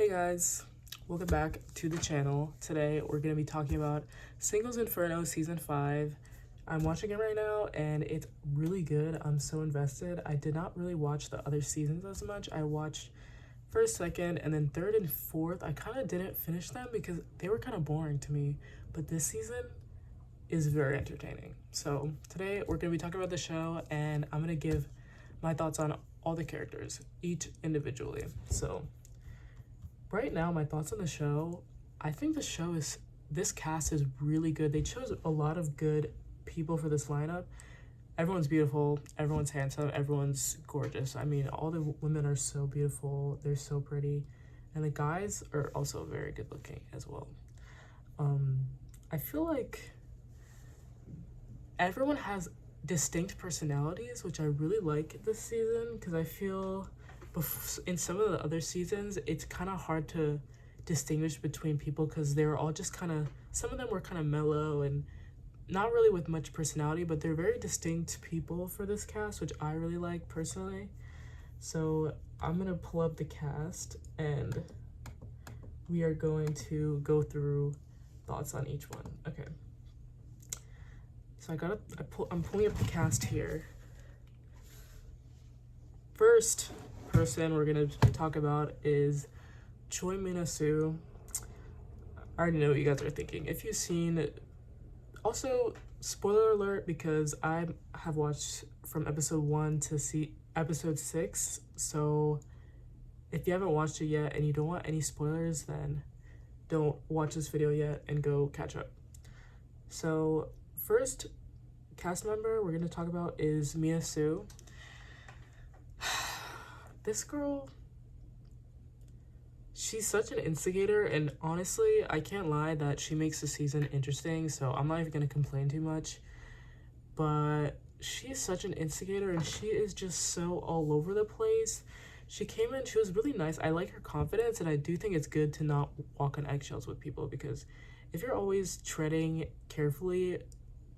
Hey guys, welcome back to the channel. Today we're going to be talking about Singles Inferno Season 5. I'm watching it right now and it's really good. I'm so invested. I did not really watch the other seasons as much. I watched first, second, and then third and fourth. I kind of didn't finish them because they were kind of boring to me. But this season is very entertaining. So today we're going to be talking about the show and I'm going to give my thoughts on all the characters, each individually. So right now, my thoughts on the show, I think this cast is really good. They chose a lot of good people for this lineup. Everyone's beautiful, everyone's handsome, everyone's gorgeous. I mean, all the women are so beautiful, they're so pretty. And the guys are also very good looking as well. I feel like everyone has distinct personalities, which I really like this season, because I feel in some of the other seasons it's kind of hard to distinguish between people because they were all just kind of, some of them were kind of mellow and not really with much personality, but they're very distinct people for this cast, which I really like personally. So I'm gonna pull up the cast and we are going to go through thoughts on each one. Okay, so I'm pulling up the cast here. First person we're gonna talk about is Choi Min-soo. I already know what you guys are thinking. If you've seen, also spoiler alert, because I have watched from episode 1 to see episode 6, so if you haven't watched it yet and you don't want any spoilers, then don't watch this video yet and go catch up. So first cast member we're going to talk about is Min-soo. This girl, she's such an instigator, and honestly, I can't lie that she makes the season interesting, so I'm not even going to complain too much. But she is such an instigator, and she is just so all over the place. She came in, she was really nice. I like her confidence, and I do think it's good to not walk on eggshells with people, because if you're always treading carefully,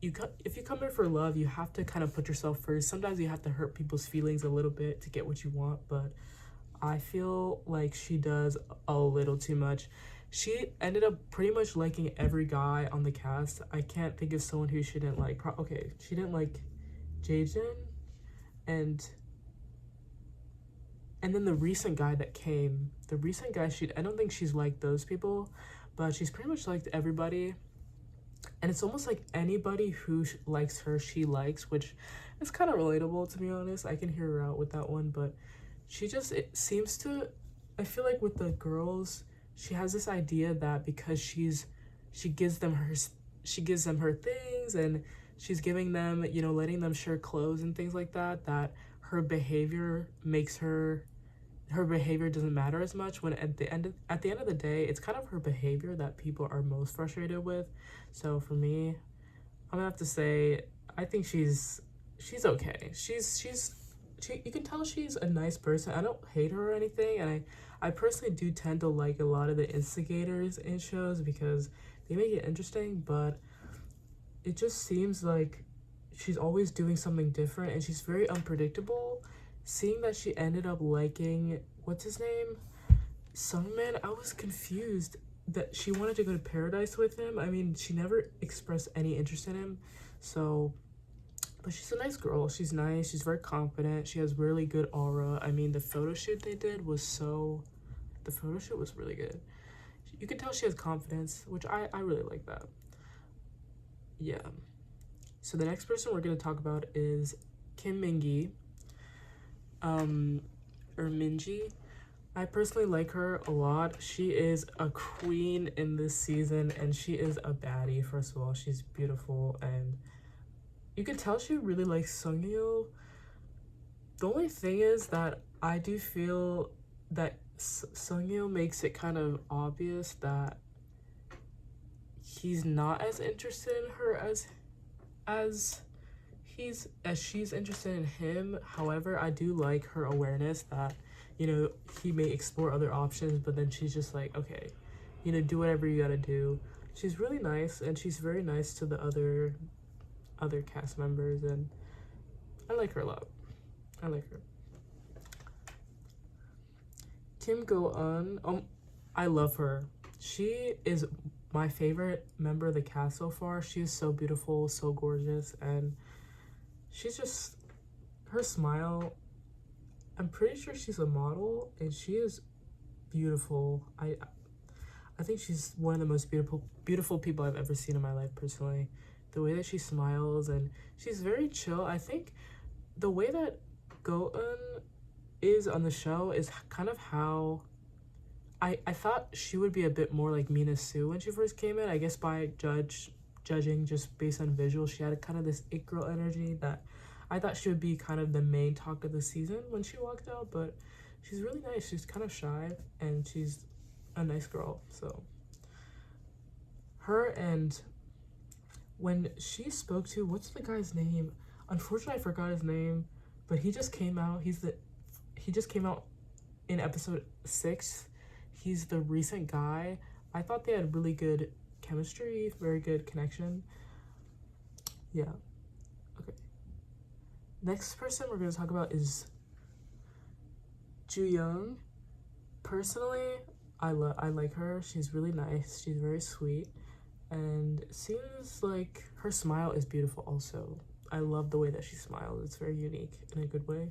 if you come here for love, you have to kind of put yourself first. Sometimes you have to hurt people's feelings a little bit to get what you want, but I feel like she does a little too much. She ended up pretty much liking every guy on the cast. I can't think of someone who she didn't like. Okay, she didn't like Jaejin, and then the recent guy that came, I don't think she's liked those people, but she's pretty much liked everybody. And it's almost like anybody who likes her, she likes, which is kind of relatable, to be honest. I can hear her out with that one, but it seems to, I feel like with the girls, she has this idea that because she gives them her things, and she's giving them, letting them share clothes and things like that, that her behavior doesn't matter as much, when at the end of the day, it's kind of her behavior that people are most frustrated with. So for me, I'm gonna have to say, I think she's okay. You can tell she's a nice person. I don't hate her or anything, and I personally do tend to like a lot of the instigators in shows because they make it interesting, but it just seems like she's always doing something different, and she's very unpredictable. Seeing that she ended up liking, what's his name? Sungmin, I was confused that she wanted to go to paradise with him. I mean, she never expressed any interest in him, so, but she's a nice girl. She's nice, she's very confident, she has really good aura. I mean, the photo shoot they did was really good. You can tell she has confidence, which I really like that. Yeah. So the next person we're going to talk about is Kim Min-gi. Or Minji. I personally like her a lot. She is a queen in this season, and she is a baddie. First of all, she's beautiful, and you can tell she really likes Sungyeol. The only thing is that I do feel that Sungyeol makes it kind of obvious that he's not as interested in her as she's interested in him. However, I do like her awareness that, he may explore other options, but then she's just like, okay, do whatever you gotta do. She's really nice, and she's very nice to the other cast members, and I like her a lot. I like her. Kim Go-eun, I love her. She is my favorite member of the cast so far. She is so beautiful, so gorgeous, and she's just her smile. I'm pretty sure she's a model, and she is beautiful. I think she's one of the most beautiful people I've ever seen in my life personally. The way that she smiles, and she's very chill. I think the way that Go-eun is on the show is kind of how I thought she would be a bit more like Mina Sue when she first came in. I guess by judging just based on visuals, she had kind of this it girl energy that I thought she would be kind of the main talk of the season when she walked out. But she's really nice. She's kind of shy, and she's a nice girl. So her, and when she spoke to, what's the guy's name? Unfortunately, I forgot his name, but he just came out. He just came out in episode 6. He's the recent guy. I thought they had really good chemistry, very good connection. Yeah. Okay. Next person we're gonna talk about is Ju Young. Personally, I like her. She's really nice. She's very sweet, and it seems like her smile is beautiful. Also, I love the way that she smiles. It's very unique in a good way.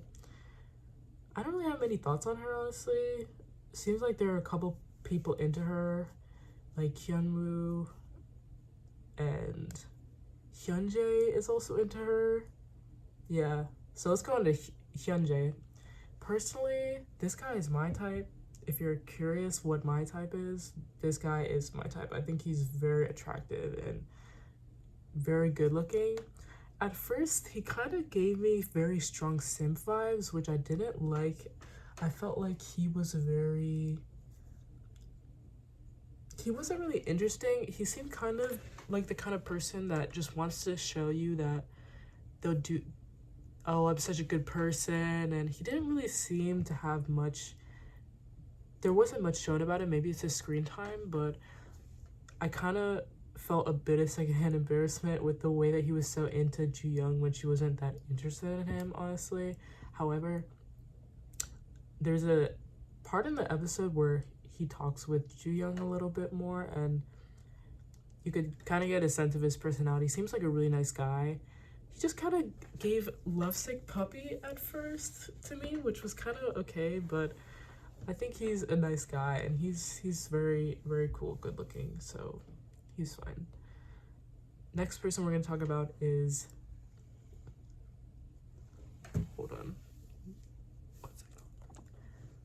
I don't really have many thoughts on her, honestly. Seems like there are a couple people into her, like Hyunwoo, and Hyunjae is also into her. Yeah, so let's go on to Hyunjae. Personally, this guy is my type. If you're curious what my type is, this guy is my type. I think he's very attractive and very good looking. At first, he kind of gave me very strong simp vibes, which I didn't like. I felt like he wasn't really interesting. He seemed kind of like the kind of person that just wants to show you that they'll do, oh, I'm such a good person, and he didn't really seem to have much, there wasn't much shown about him. Maybe it's his screen time, but I kind of felt a bit of secondhand embarrassment with the way that he was so into Ju Young when she wasn't that interested in him, honestly. However, there's a part in the episode where he talks with Ju Young a little bit more, and you could kind of get a sense of his personality. He seems like a really nice guy. He just kind of gave lovesick puppy at first to me, which was kind of okay, but I think he's a nice guy, and he's very, very cool, good looking, so he's fine. Next person we're going to talk about is, hold on.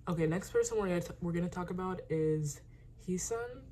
Okay, next person we're gonna talk about is Heesun.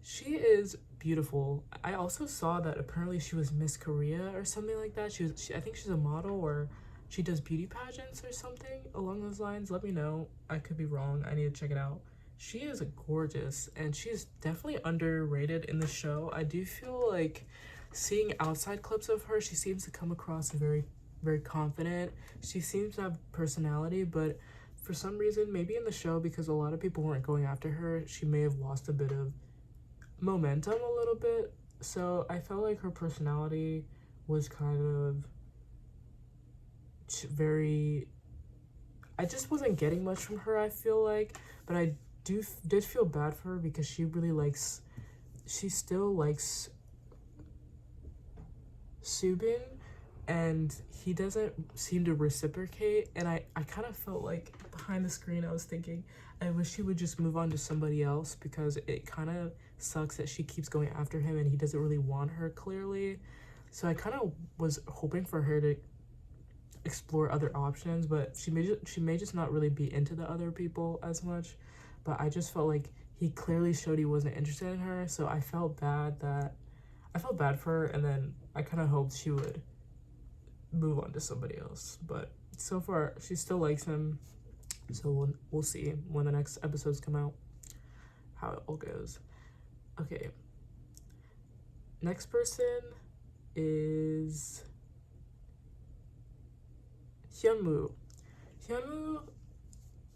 She is beautiful. I also saw that apparently she was Miss Korea or something like that. I think she's a model, or she does beauty pageants or something along those lines. Let me know. I could be wrong. I need to check it out. She is gorgeous, and she's definitely underrated in the show. I do feel like seeing outside clips of her, she seems to come across very, very confident. She seems to have personality, but for some reason, maybe in the show, because a lot of people weren't going after her, she may have lost a bit of momentum a little bit. So I felt like her personality was kind of very, I just wasn't getting much from her, I feel like. But I did feel bad for her because she still likes Subin, and he doesn't seem to reciprocate. And I kind of felt like behind the screen I was thinking, I wish he would just move on to somebody else, because it kind of sucks that she keeps going after him and he doesn't really want her, clearly. So I kind of was hoping for her to explore other options, but she may just not really be into the other people as much. But I just felt like he clearly showed he wasn't interested in her, so I felt bad for her, and then I kind of hoped she would move on to somebody else. But so far, she still likes him, so we'll see when the next episodes come out how it all goes. Okay, next person is Hyunwoo.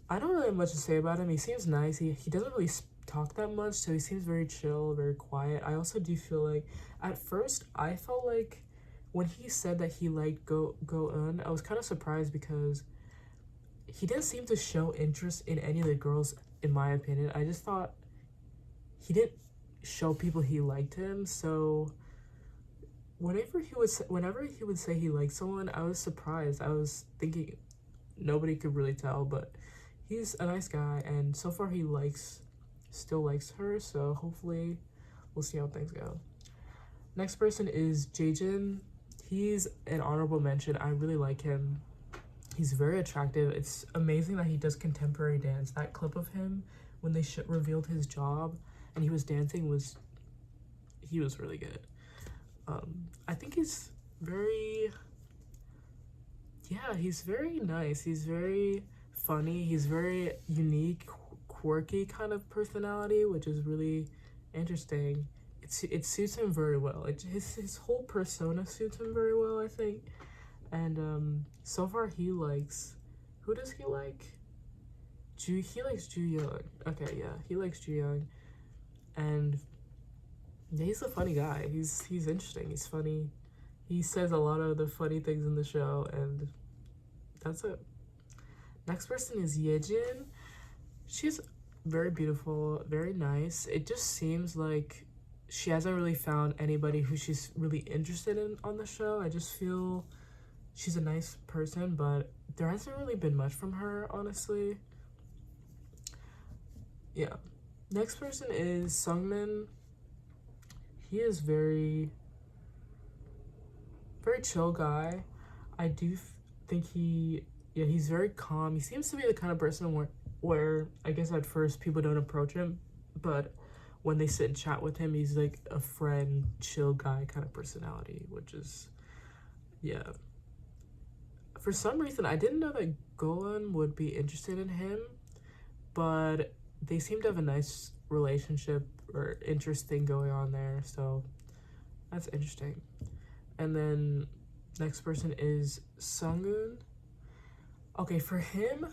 I don't really have much to say about him. He seems nice. He doesn't really talk that much, so he seems very chill, very quiet. I also do feel like, at first, I felt like when he said that he liked Go-eun, I was kind of surprised because he didn't seem to show interest in any of the girls in my opinion. I just thought he didn't show people he liked him, so whenever he would say he liked someone, I was surprised. I was thinking nobody could really tell, but he's a nice guy, and so far he still likes her, so hopefully we'll see how things go. Next person is Jaejin. He's an honorable mention. I really like him. He's very attractive. It's amazing that he does contemporary dance. That clip of him when they revealed his job and he was dancing he was really good. I think he's very nice. He's very funny. He's very unique, quirky kind of personality, which is really interesting. It suits him very well. His whole persona suits him very well, I think. And so far he likes, who does he like? He likes Ju Young. Okay, yeah, he likes Ju Young, and yeah, he's a funny guy. He's interesting. He's funny. He says a lot of the funny things in the show, and that's it. Next person is Yejin. She's very beautiful, very nice. It just seems like she hasn't really found anybody who she's really interested in on the show. I just feel she's a nice person, but there hasn't really been much from her, honestly. Yeah. Next person is Sungmin. He is very chill guy. I do think he's very calm. He seems to be the kind of person where I guess at first people don't approach him, but when they sit and chat with him, he's like a friend, chill guy kind of personality, which is, yeah. For some reason, I didn't know that Golan would be interested in him, but they seem to have a nice relationship or interesting going on there, so that's interesting. And then next person is Sungun. Okay, for him,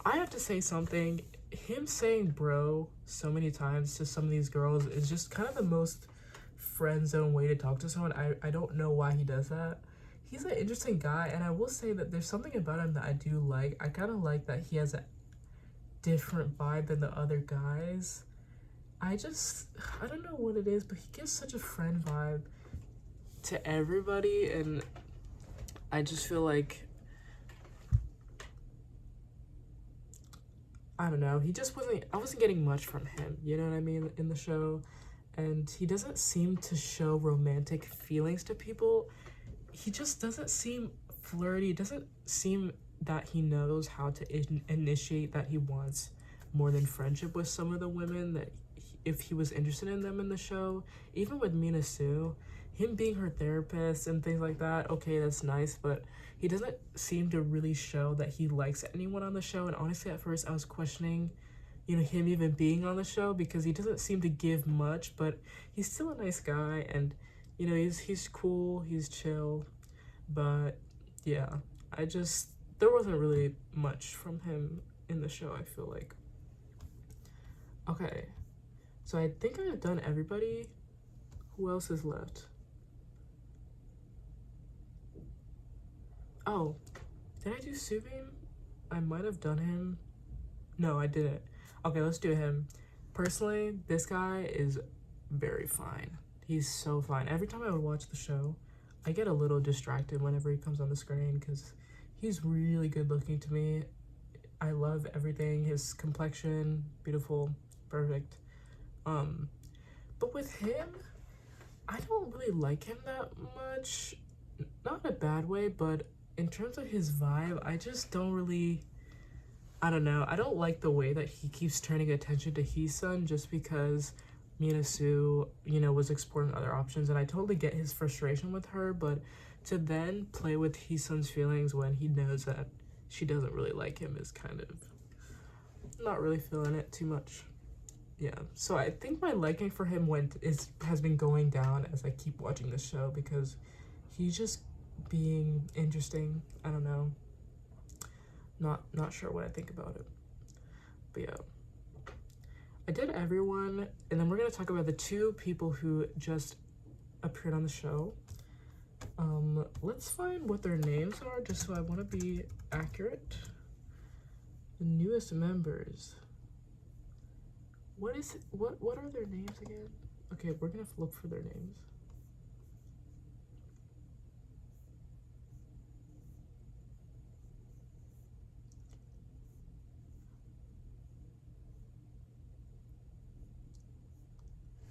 I have to say something. Him saying bro so many times to some of these girls is just kind of the most friend zone way to talk to someone. I don't know why he does that. He's an interesting guy, and I will say that there's something about him that I do like. I kind of like that he has a different vibe than the other guys. I don't know what it is, but he gives such a friend vibe to everybody, and I just feel like, I don't know, I wasn't getting much from him, you know what I mean, in the show. And he doesn't seem to show romantic feelings to people. He just doesn't seem flirty. It doesn't seem that he knows how to initiate that he wants more than friendship with some of the women that if he was interested in them in the show. Even with Mina Sue, him being her therapist and things like that, okay, that's nice, but he doesn't seem to really show that he likes anyone on the show. And honestly, at first I was questioning, him even being on the show, because he doesn't seem to give much, but he's still a nice guy, and he's cool, he's chill. But yeah, there wasn't really much from him in the show, I feel like. Okay, so I think I've done everybody. Who else is left? Oh, did I do Subin? I might have done him. No, I didn't. Okay, let's do him. Personally, this guy is very fine. He's so fine. Every time I would watch the show, I get a little distracted whenever he comes on the screen because he's really good looking to me. I love everything. His complexion, beautiful, perfect. But with him, I don't really like him that much. Not in a bad way, but in terms of his vibe, I just don't really, I don't know. I don't like the way that he keeps turning attention to Heesun just because Mina Sue, was exploring other options, and I totally get his frustration with her, but to then play with Heesun's feelings when he knows that she doesn't really like him is kind of not really feeling it too much. Yeah, so I think my liking for him has been going down as I keep watching the show because he's just being interesting. I don't know. Not sure what I think about it. But yeah. I did everyone, and then we're gonna talk about the two people who just appeared on the show. Let's find what their names are, just so I want to be accurate. The newest members. what are their names again? Okay, we're gonna look for their names.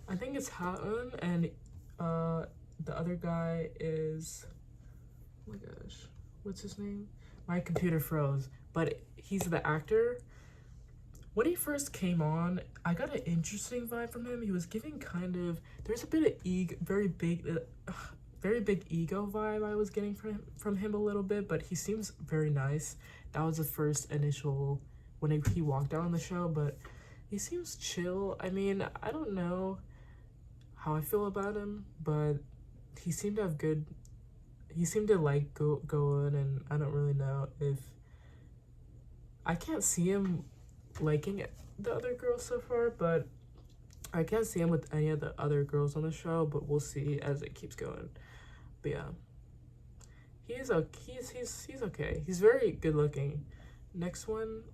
I think it's Ha-eun, and the other guy is, oh my gosh, what's his name? My computer froze, but he's the actor. When he first came on, I got an interesting vibe from him. He was giving kind of, there's a bit of very big ego vibe I was getting from him a little bit, but he seems very nice. That was the first initial when he walked out on the show, but he seems chill. I mean, I don't know how I feel about him, but he seemed to have good. He seemed to like go in, and I don't really know if I can't see him liking the other girls so far, but I can't see him with any of the other girls on the show. But we'll see as it keeps going. But yeah, he's okay. He's very good looking. Next one,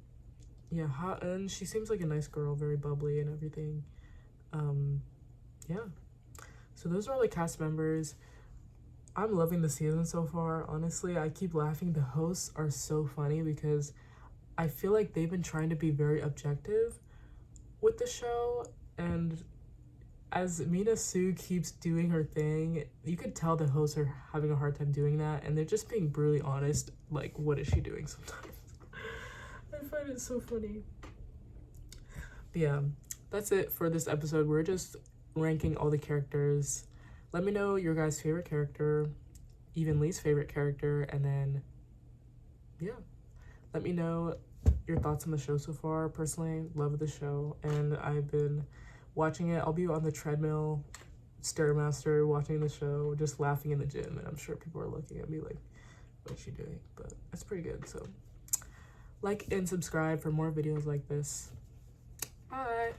yeah, Ha-eun. She seems like a nice girl, very bubbly and everything. Yeah. So those are all the cast members. I'm loving the season so far. Honestly, I keep laughing. The hosts are so funny because I feel like they've been trying to be very objective with the show, and as Mina Sue keeps doing her thing, you could tell the hosts are having a hard time doing that, and they're just being brutally honest. Like, what is she doing sometimes? I find it so funny. But yeah, that's it for this episode. We're just ranking all the characters. Let me know your guys' favorite character, even least favorite character, and then, yeah, let me know your thoughts on the show so far. Personally, love the show, and I've been watching it. I'll be on the treadmill, Stairmaster, watching the show, just laughing in the gym, and I'm sure people are looking at me like, what's she doing? But it's pretty good, so like and subscribe for more videos like this. Bye!